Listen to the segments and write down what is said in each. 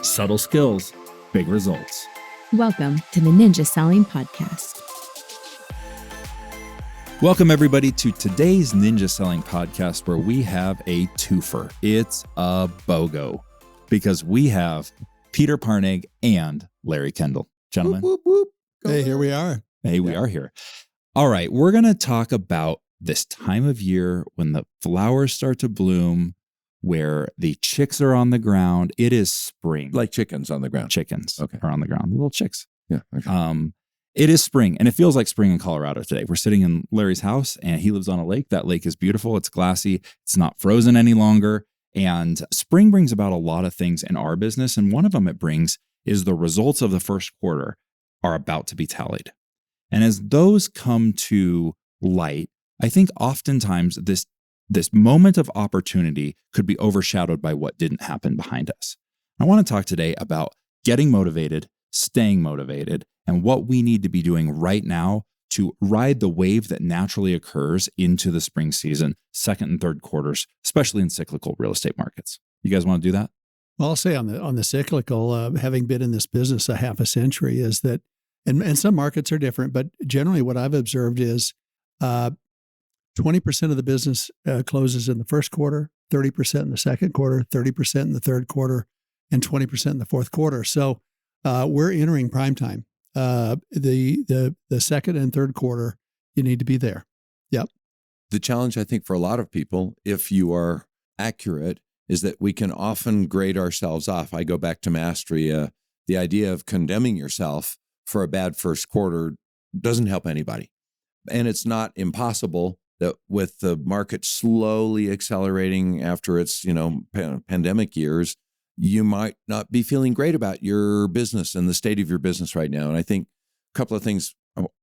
Subtle skills, big results. Welcome to the Ninja Selling Podcast. Welcome, everybody, to today's Ninja Selling Podcast, where we have a twofer. It's a BOGO, because we have Peter Parnegg and Larry Kendall. Gentlemen. Whoop, whoop, whoop. Hey, here we are. Hey, we are here. All right, we're going to talk about this time of year when the flowers start to bloom, where the chicks are on the ground. It is spring. Like chickens on the ground. Chickens Okay. are on the ground, little chicks. Yeah. Okay. It is spring, and it feels like spring in Colorado today. We're sitting in Larry's house, and he lives on a lake. That lake is beautiful. It's glassy. It's not frozen any longer. And spring brings about a lot of things in our business, and one of them it brings is the results of the first quarter are about to be tallied. And as those come to light, I think oftentimes this moment of opportunity could be overshadowed by what didn't happen behind us. I want to talk today about getting motivated, staying motivated, and what we need to be doing right now to ride the wave that naturally occurs into the spring season, second and third quarters, especially in cyclical real estate markets. You guys want to do that? Well, I'll say on the cyclical, having been in this business a half a century, is that, and some markets are different, but generally what I've observed is 20% of the business closes in the first quarter, 30% in the second quarter, 30% in the third quarter, and 20% in the fourth quarter. So we're entering prime time. The second and third quarter, you need to be there. Yep. The challenge, I think, for a lot of people, if you are accurate, is that we can often grade ourselves off. I go back to mastery. The idea of condemning yourself for a bad first quarter doesn't help anybody. And it's not impossible that with the market slowly accelerating after its, pandemic years, you might not be feeling great about your business and the state of your business right now. And I think a couple of things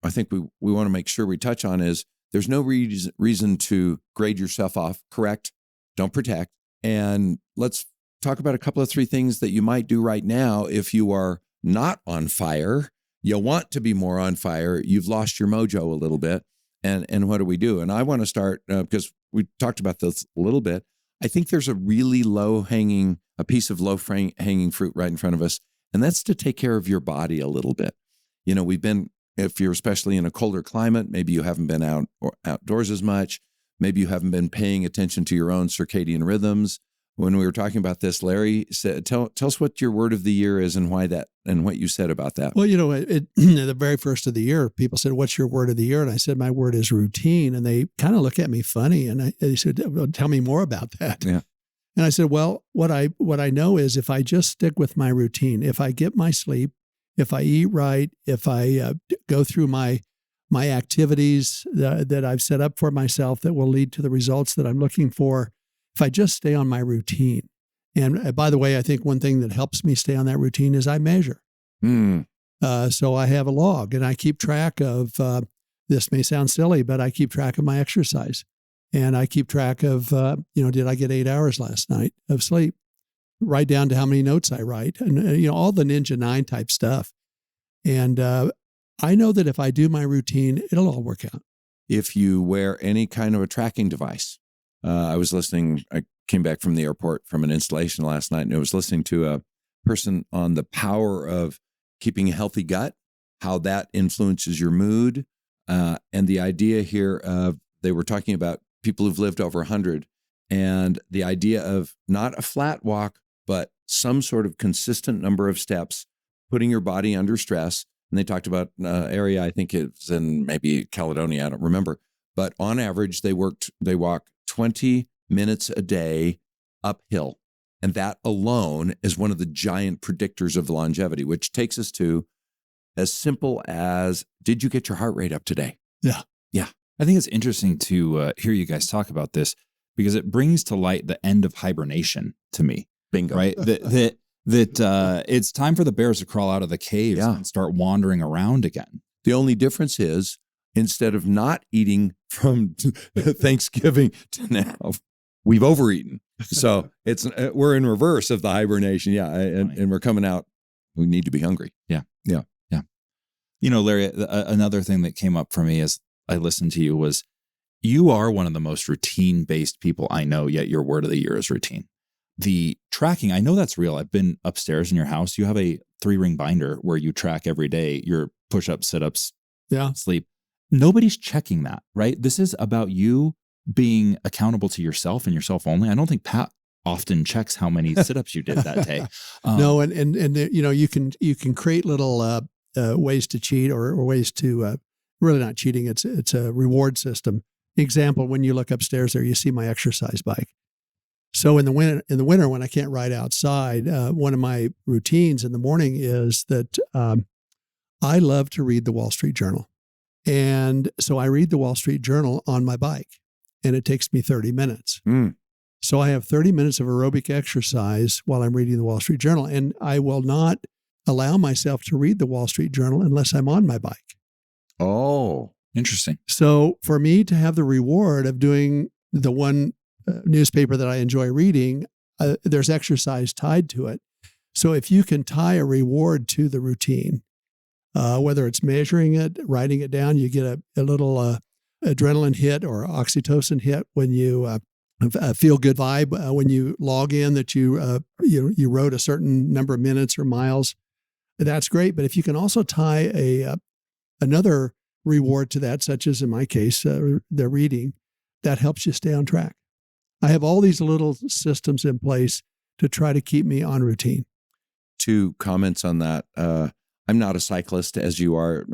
I think we want to make sure we touch on is there's no reason to grade yourself off. Correct. Don't protect. And let's talk about a couple of three things that you might do right now if you are not on fire. You want to be more on fire. You've lost your mojo a little bit. And what do we do? And I want to start, because we talked about this a little bit. I think there's a really a piece of low-hanging fruit right in front of us, and that's to take care of your body a little bit. If you're especially in a colder climate, maybe you haven't been outdoors as much. Maybe you haven't been paying attention to your own circadian rhythms. When we were talking about this, Larry said, tell us what your word of the year is and why that, and what you said about that. Well, the very first of the year, people said, "What's your word of the year?" And I said, "My word is routine." And they kind of look at me funny, and they said, "Well, tell me more about that." Yeah. And I said, "Well, what I know is if I just stick with my routine, if I get my sleep, if I eat right, if I go through my activities that I've set up for myself that will lead to the results that I'm looking for, if I just stay on my routine." And by the way, I think one thing that helps me stay on that routine is I measure. So I have a log, and I keep track of, this may sound silly, but I keep track of my exercise. And I keep track of, did I get 8 hours last night of sleep? Write down to how many notes I write, and, all the Ninja 9 type stuff. And I know that if I do my routine, it'll all work out. If you wear any kind of a tracking device, I came back from the airport from an installation last night, and I was listening to a person on the power of keeping a healthy gut, how that influences your mood. And the idea here of, they were talking about people who've lived over 100, and the idea of not a flat walk, but some sort of consistent number of steps, putting your body under stress. And they talked about an area, I think it's in maybe Caledonia, I don't remember. But on average, they walk 20 minutes a day uphill. And that alone is one of the giant predictors of longevity, which takes us to as simple as, did you get your heart rate up today? Yeah. Yeah. I think it's interesting to hear you guys talk about this, because it brings to light the end of hibernation to me. Bingo. Right? That it's time for the bears to crawl out of the caves and start wandering around again. The only difference is, instead of not eating from Thanksgiving to now, we've overeaten. So we're in reverse of the hibernation. Yeah. And we're coming out. We need to be hungry. Yeah. Larry, another thing that came up for me as I listened to you was, you are one of the most routine-based people I know, yet your word of the year is routine. the tracking, I know that's real. I've been upstairs in your house. You have a 3-ring binder where you track every day your push-ups, sit-ups, sleep. Nobody's checking that, right? This is about you being accountable to yourself and yourself only. I don't think Pat often checks how many sit-ups you did that day. No, and you can create little ways to cheat or ways to really not cheating. It's a reward system. Example: when you look upstairs there, you see my exercise bike. So in the winter when I can't ride outside, one of my routines in the morning is that I love to read the Wall Street Journal, and so I read the Wall Street Journal on my bike, and it takes me 30 minutes. So I have 30 minutes of aerobic exercise while I'm reading the Wall Street Journal, and I will not allow myself to read the Wall Street Journal unless I'm on my bike. Oh, interesting. So for me to have the reward of doing the one newspaper that I enjoy reading, there's exercise tied to it. So if you can tie a reward to the routine, whether it's measuring it, writing it down, you get a little adrenaline hit or oxytocin hit when you feel good vibe when you log in that you rode a certain number of minutes or miles. That's great. But if you can also tie another reward to that, such as in my case, the reading, that helps you stay on track. I have all these little systems in place to try to keep me on routine. 2 comments on that. I'm not a cyclist as you are.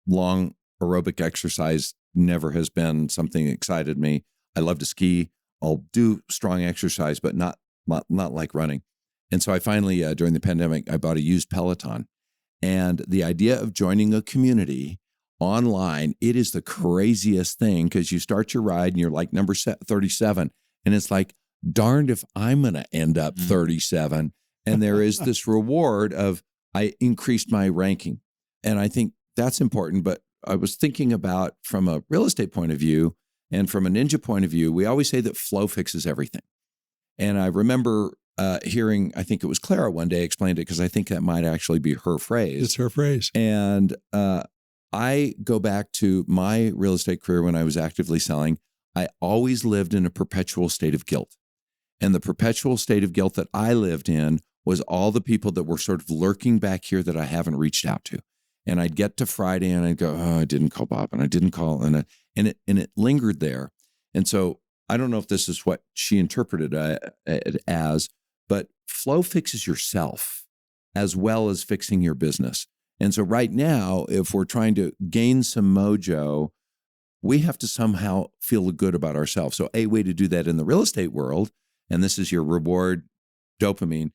Long aerobic exercise never has been something that excited me. I love to ski. I'll do strong exercise, but not like running. And so I finally, during the pandemic, I bought a used Peloton. And the idea of joining a community online, it is the craziest thing because you start your ride and you're like number 37. And it's like, darned if I'm going to end up 37. And there is this reward of I increased my ranking. And I think that's important. But I was thinking about from a real estate point of view and from a ninja point of view, we always say that flow fixes everything. And I remember hearing, I think it was Clara one day explained it because I think that might actually be her phrase. It's her phrase. And I go back to my real estate career when I was actively selling. I always lived in a perpetual state of guilt. And the perpetual state of guilt that I lived in was all the people that were sort of lurking back here that I haven't reached out to. And I'd get to Friday and I'd go, oh, I didn't call Bob and I didn't call. And it lingered there. And so I don't know if this is what she interpreted it as, but flow fixes yourself as well as fixing your business. And so right now, if we're trying to gain some mojo, we have to somehow feel good about ourselves. So a way to do that in the real estate world, and this is your reward dopamine,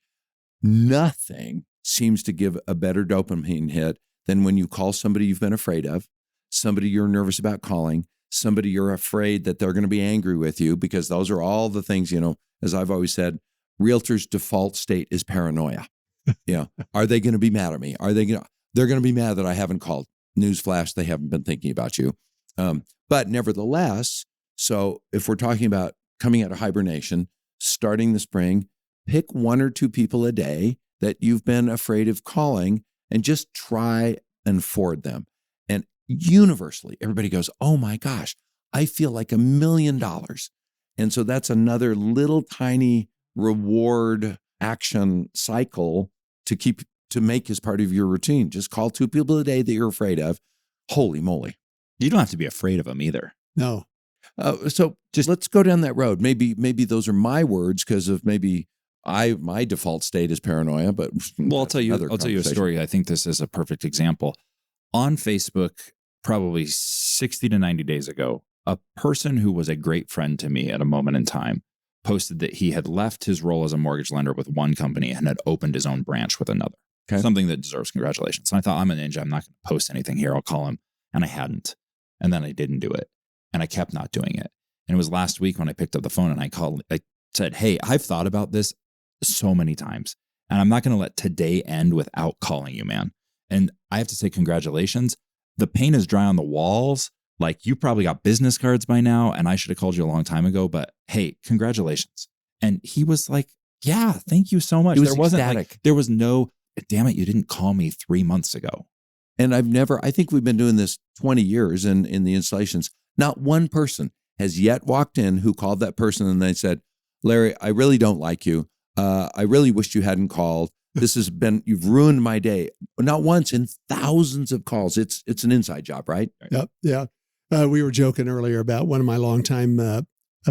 nothing seems to give a better dopamine hit than when you call somebody you've been afraid of, somebody you're nervous about calling, somebody you're afraid that they're going to be angry with you, because those are all the things, as I've always said, realtors' default state is paranoia. Are they going to be mad at me? They're going to be mad that I haven't called. Newsflash, they haven't been thinking about you. But nevertheless, so if we're talking about coming out of hibernation, starting the spring, pick 1 or 2 people a day that you've been afraid of calling and just try and forward them. And universally, everybody goes, oh my gosh, I feel like $1 million. And so that's another little tiny reward action cycle to make as part of your routine. Just call 2 people a day that you're afraid of. Holy moly. You don't have to be afraid of them either. No. So just let's go down that road. Maybe those are my words because of maybe my default state is paranoia, but I'll tell you a story. I think this is a perfect example. On Facebook, probably 60 to 90 days ago, a person who was a great friend to me at a moment in time posted that he had left his role as a mortgage lender with one company and had opened his own branch with another. Okay. Something that deserves congratulations. And I thought, I'm a ninja. I'm not going to post anything here. I'll call him. And I hadn't. And then I didn't do it. And I kept not doing it. And it was last week when I picked up the phone and I said, hey, I've thought about this so many times. And I'm not going to let today end without calling you, man. And I have to say congratulations. The paint is dry on the walls. Like, you probably got business cards by now, and I should have called you a long time ago, but hey, congratulations. And he was like, yeah, thank you so much. There wasn't ecstatic. There was no, damn it, you didn't call me 3 months ago. And I think we've been doing this 20 years in the installations. Not one person has yet walked in who called that person and they said, Larry, I really don't like you. I really wished you hadn't called. You've ruined my day. Not once, in thousands of calls. It's an inside job, right? Yep. Yeah. We were joking earlier about one of my longtime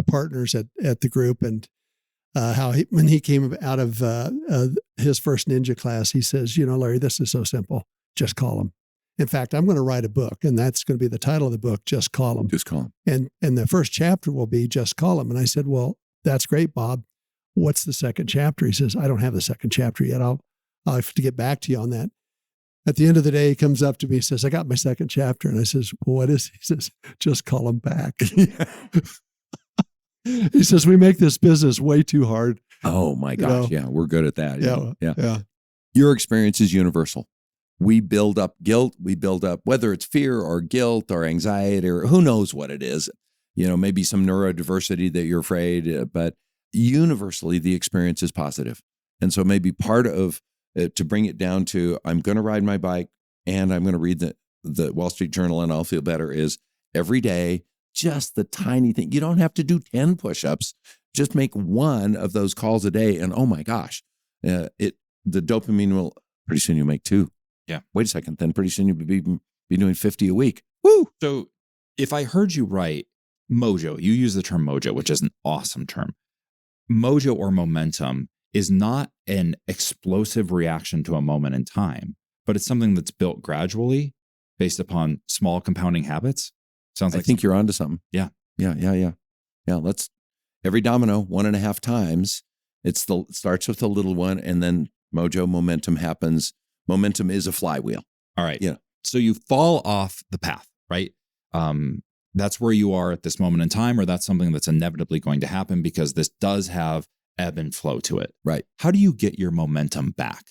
partners at the group, and how when he came out of his first ninja class, he says, Larry, this is so simple. Just call him. In fact, I'm going to write a book, and that's going to be the title of the book, Just Call Him. Just call him. And the first chapter will be Just Call Him. And I said, well, that's great, Bob. What's the second chapter? He says, I don't have the second chapter yet. I'll have to get back to you on that. At the end of the day, he comes up to me and says, I got my second chapter. And I says, well, what is it? He says, just call him back. He says, we make this business way too hard. Oh my gosh. Yeah. We're good at that. Yeah. Your experience is universal. We build up guilt. We build up, whether it's fear or guilt or anxiety or who knows what it is, maybe some neurodiversity that you're afraid, but universally the experience is positive. And so maybe part of it, to bring it down to, I'm going to ride my bike and I'm going to read the Wall Street Journal and I'll feel better, is every day, just the tiny thing. You don't have to do 10 push-ups. Just make one of those calls a day. And oh my gosh, the dopamine will, pretty soon you'll make 2. Yeah. Wait a second. Then pretty soon you'll be doing 50 a week. Woo! So if I heard you right, Mojo, you use the term Mojo, which is an awesome term. Mojo or momentum is not an explosive reaction to a moment in time, but it's something that's built gradually based upon small compounding habits. Sounds like I think you're onto something. Yeah. Yeah. Let's every domino 1.5 times. It starts with a little one, and then Mojo momentum happens. Momentum is a flywheel. All right. Yeah. So you fall off the path, right? That's where you are at this moment in time, or that's something that's inevitably going to happen because this does have ebb and flow to it. Right. How do you get your momentum back?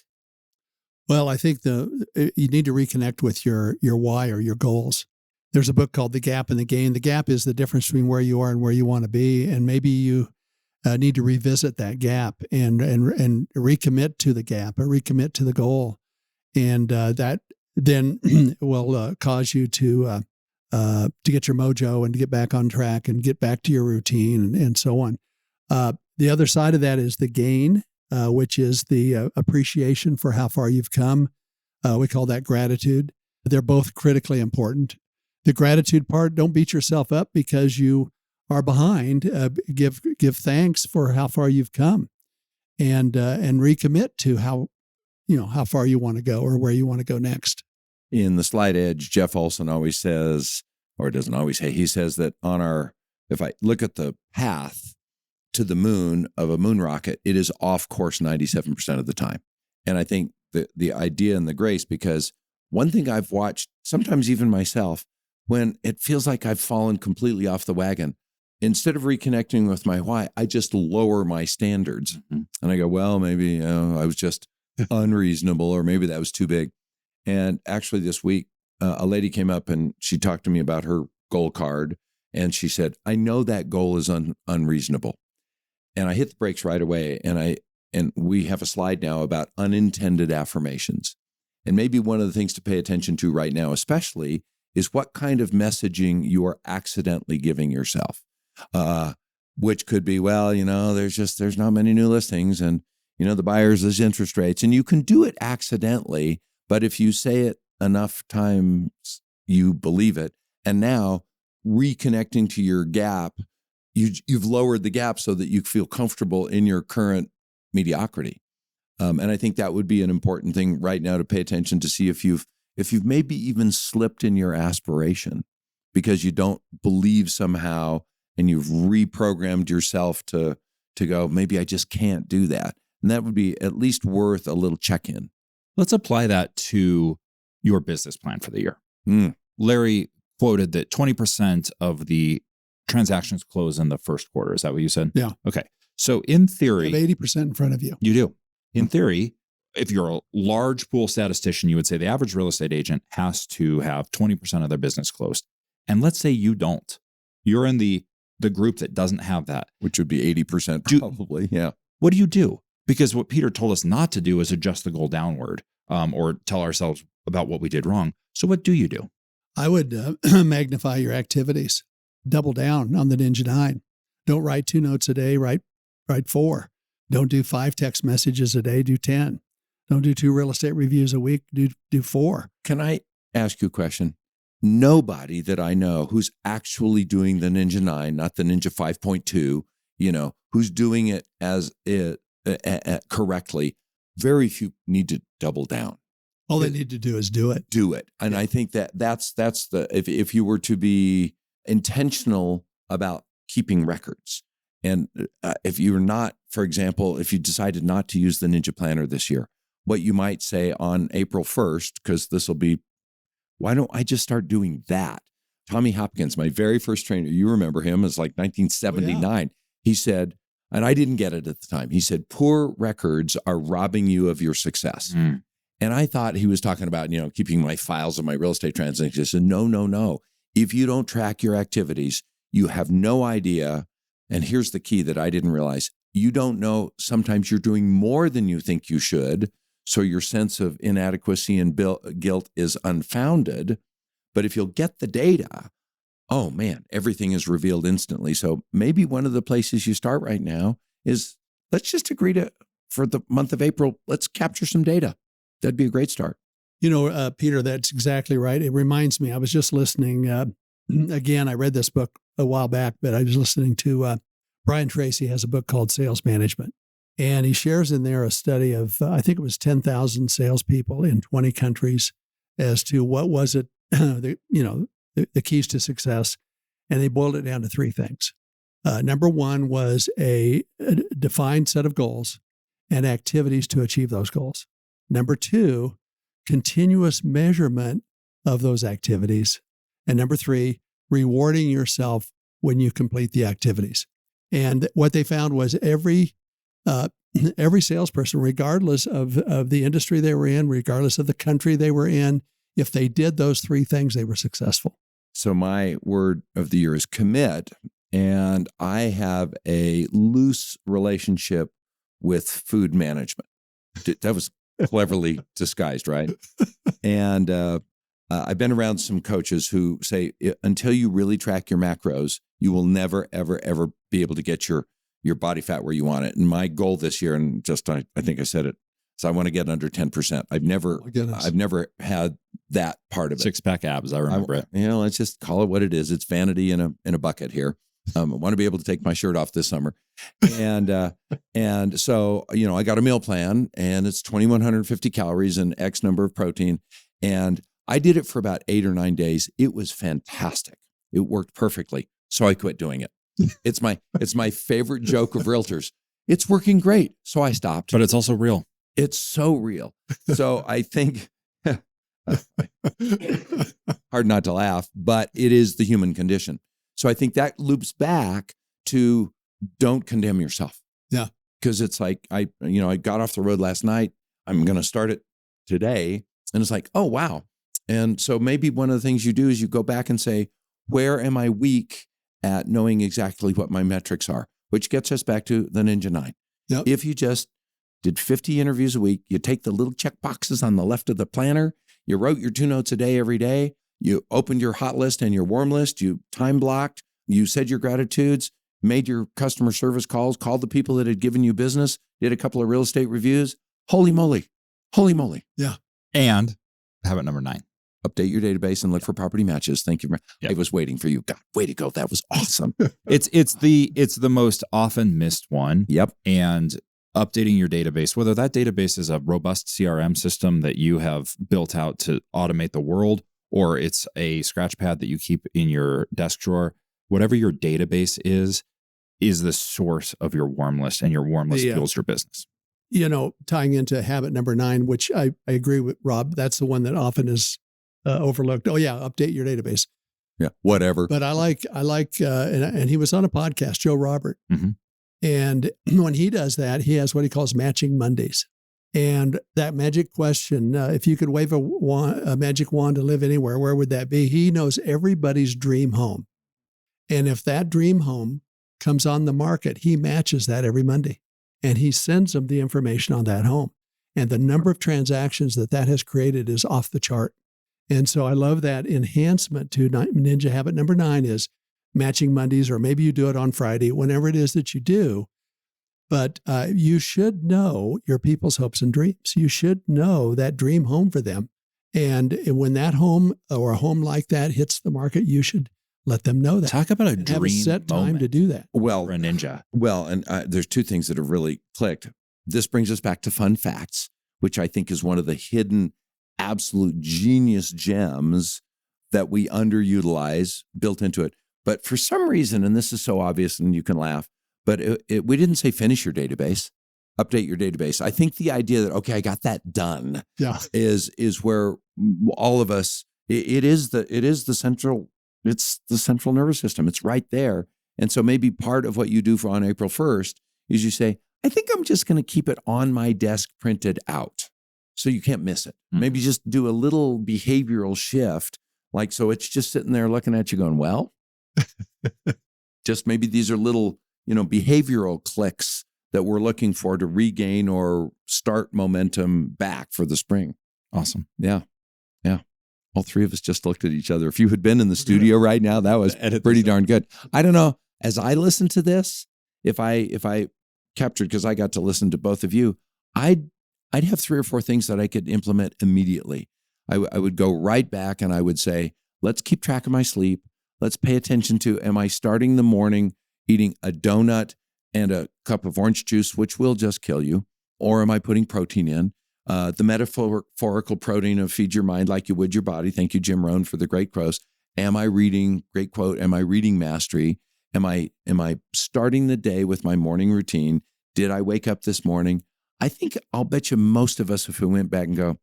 Well, I think you need to reconnect with your why or your goals. There's a book called The Gap and the Gain. The gap is the difference between where you are and where you want to be. And maybe you need to revisit that gap and recommit to the gap or recommit to the goal. And that then will cause you to get your mojo and to get back on track and get back to your routine and so on. The other side of that is the gain, which is the appreciation for how far you've come. We call that gratitude. They're both critically important. The gratitude part, don't beat yourself up because you are behind. Give thanks for how far you've come, and recommit to how far you want to go or where you want to go next. In The Slight Edge, Jeff Olson always says, or doesn't always say, he says that if I look at the path to the moon of a moon rocket, it is off course 97% of the time. And I think the idea and the grace, because one thing I've watched, sometimes even myself, when it feels like I've fallen completely off the wagon, instead of reconnecting with my why, I just lower my standards. Mm-hmm. And I go, well, maybe I was just unreasonable, or maybe that was too big. And actually this week, a lady came up and she talked to me about her goal card. And she said, I know that goal is unreasonable. And I hit the brakes right away. And we have a slide now about unintended affirmations. And maybe one of the things to pay attention to right now, especially, is what kind of messaging you are accidentally giving yourself, which could be, well, there's not many new listings, and, the buyers, there's interest rates, and you can do it accidentally, but if you say it enough times, you believe it. And now reconnecting to your gap, you've lowered the gap so that you feel comfortable in your current mediocrity. And I think that would be an important thing right now to pay attention to, see if you've maybe even slipped in your aspiration because you don't believe somehow, and you've reprogrammed yourself to go, maybe I just can't do that. And that would be at least worth a little check-in. Let's apply that to your business plan for the year. Larry quoted that 20% of the transactions close in the first quarter. Is that what you said? Yeah. Okay. So in theory, you have 80% in front of you. You do. In theory, if you're a large pool statistician, you would say the average real estate agent has to have 20% of their business closed. And let's say you don't. You're in the group that doesn't have that. Which would be 80% probably. Yeah. What do you do? Because what Peter told us not to do is adjust the goal downward, or tell ourselves about what we did wrong. So what do you do? I would magnify your activities. Double down on the Ninja 9. Don't write 2 notes a day, write 4. Don't do 5 text messages a day, do 10. Don't do 2 real estate reviews a week, do 4. Can I ask you a question? Nobody that I know who's actually doing the Ninja 9, not the Ninja 5.2, who's doing it as it correctly, very few need to double down. All they need to do is do it. Do it. And I think that's the, if you were to be intentional about keeping records, and if you're not, for example, if you decided not to use the Ninja Planner this year, what you might say on April 1st, because this will be, why don't I just start doing that? Tommy Hopkins, my very first trainer, you remember him, as like 1979. Oh, yeah. He said, and I didn't get it at the time, he said, poor records are robbing you of your success. Mm. And I thought he was talking about, keeping my files of my real estate transactions. I said, no. If you don't track your activities, you have no idea. And here's the key that I didn't realize. You don't know, sometimes you're doing more than you think you should. So your sense of inadequacy and guilt is unfounded. But if you'll get the data, oh man, everything is revealed instantly. So maybe one of the places you start right now is, let's just agree to, for the month of April, let's capture some data. That'd be a great start. Peter, that's exactly right. It reminds me, I was just listening, again, I read this book a while back, but I was listening to Brian Tracy has a book called Sales Management. And he shares in there a study of, I think it was 10,000 salespeople in 20 countries as to what was it, the keys to success. And they boiled it down to 3 things. Number 1 was a defined set of goals and activities to achieve those goals. Number 2, continuous measurement of those activities. And number 3, rewarding yourself when you complete the activities. And what they found was every salesperson, regardless of the industry they were in, regardless of the country they were in, if they did those 3 things, they were successful. So my word of the year is commit. And I have a loose relationship with food management. That was cleverly disguised, right? And I've been around some coaches who say, until you really track your macros, you will never, ever, ever be able to get your body fat where you want it. And my goal this year, and just I think I said it, is I want to get under 10%. I've never had that part of it. 6-pack abs, I remember it. Let's just call it what it is. It's vanity in a bucket here. I want to be able to take my shirt off this summer. And so, I got a meal plan, and it's 2,150 calories and X number of protein. And I did it for about 8 or 9 days. It was fantastic. It worked perfectly. So I quit doing it. It's my favorite joke of realtors. It's working great. So I stopped. But it's also real. It's so real. So I think, hard not to laugh, but it is the human condition. So I think that loops back to don't condemn yourself. Yeah. Because it's like, I got off the road last night. I'm going to start it today. And it's like, oh, wow. And so maybe one of the things you do is you go back and say, where am I weak at knowing exactly what my metrics are? Which gets us back to the Ninja 9. Yep. If you just did 50 interviews a week, you take the little check boxes on the left of the planner, you wrote your 2 notes a day every day, you opened your hot list and your warm list, you time blocked, you said your gratitudes, made your customer service calls, called the people that had given you business, did a couple of real estate reviews. Holy moly. Yeah. And habit number 9. Update your database and look for property matches. Thank you. Yep. I was waiting for you. God, way to go. That was awesome. It's the most often missed one. Yep. And updating your database, whether that database is a robust CRM system that you have built out to automate the world, or it's a scratch pad that you keep in your desk drawer, whatever your database is the source of your warm list, and your warm list fuels your business. Tying into habit number 9, which I agree with Rob, that's the one that often is overlooked. Oh yeah, update your database. Yeah, whatever. But I like, and he was on a podcast, Joe Robert. Mm-hmm. And when he does that, he has what he calls matching Mondays. And that magic question, if you could wave a magic wand to live anywhere, where would that be? He knows everybody's dream home. And if that dream home comes on the market, he matches that every Monday. And he sends them the information on that home. And the number of transactions that has created is off the chart. And so I love that enhancement to Ninja habit number 9 is matching Mondays, or maybe you do it on Friday, whenever it is that you do. But you should know your people's hopes and dreams. You should know that dream home for them. And when that home or a home like that hits the market, you should let them know that. Talk about a and dream have a set time moment to do that. Well, for a ninja. Well, and there's two things that have really clicked. This brings us back to fun facts, which I think is one of the hidden absolute genius gems that we underutilize built into it. But for some reason, and this is so obvious and you can laugh, but we didn't say finish your database, update your database. I think the idea that, okay, I got that done is where all of us, it's the central nervous system. It's right there. And so maybe part of what you do on April 1st is you say, I think I'm just going to keep it on my desk printed out so you can't miss it. Mm-hmm. Maybe just do a little behavioral shift. Like, so it's just sitting there looking at you going, well, just maybe these are little, behavioral clicks that we're looking for to regain or start momentum back for the spring. Awesome. Yeah. All three of us just looked at each other. If you had been in the studio right now, that was pretty darn good. I don't know. As I listen to this, if I captured, because I got to listen to both of you, I'd have 3 or 4 things that I could implement immediately. I would go right back and I would say, let's keep track of my sleep. Let's pay attention to, am I starting the morning eating a donut and a cup of orange juice, which will just kill you? Or am I putting protein in? The metaphorical protein of feed your mind like you would your body. Thank you, Jim Rohn, for the great quotes. Am I reading, great quote, am I reading mastery? Am I starting the day with my morning routine? Did I wake up this morning? I think I'll bet you most of us, if we went back and go,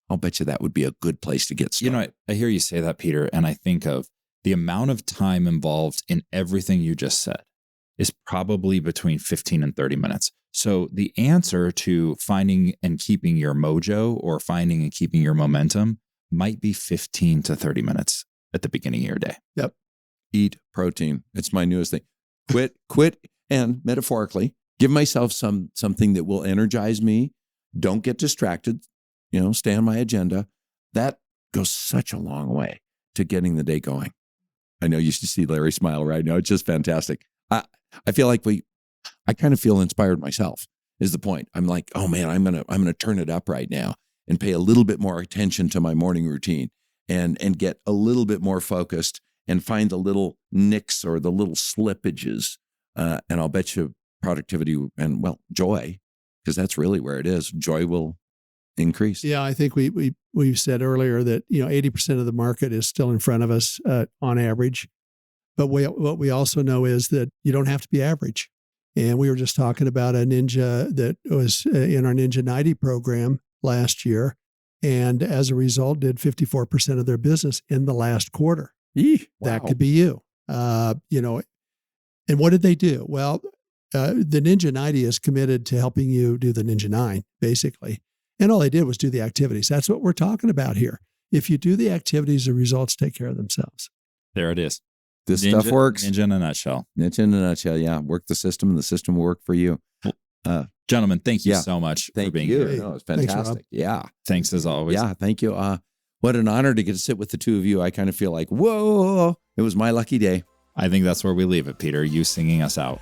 I'll bet you that would be a good place to get started. I hear you say that, Peter, and I think of the amount of time involved in everything you just said is probably between 15 and 30 minutes. So the answer to finding and keeping your mojo or finding and keeping your momentum might be 15 to 30 minutes at the beginning of your day. Yep. Eat protein. It's my newest thing. Quit, and metaphorically, give myself something that will energize me. Don't get distracted. Stay on my agenda. That goes such a long way to getting the day going. I know you should see Larry smile right now. It's just fantastic. I feel like I kind of feel inspired myself is the point. I'm like, oh man, I'm going to turn it up right now and pay a little bit more attention to my morning routine and get a little bit more focused and find the little nicks or the little slippages. And I'll bet you productivity and joy, because that's really where it is. Joy will increase. Yeah, I think we said earlier that 80% of the market is still in front of us on average. But what we also know is that you don't have to be average. And we were just talking about a ninja that was in our Ninja 90 program last year, and as a result, did 54% of their business in the last quarter. Wow. That could be you. And what did they do? Well, the Ninja 90 is committed to helping you do the Ninja 9, basically. And all they did was do the activities. That's what we're talking about here. If you do the activities, the results take care of themselves. There it is. This stuff works. Ninja in a nutshell. Ninja in a nutshell, yeah. Work the system and the system will work for you. Gentlemen, thank you so much for being here. No, it's fantastic. Thanks, Thanks as always. Yeah, thank you. What an honor to get to sit with the two of you. I kind of feel like, whoa, it was my lucky day. I think that's where we leave it, Peter. You singing us out.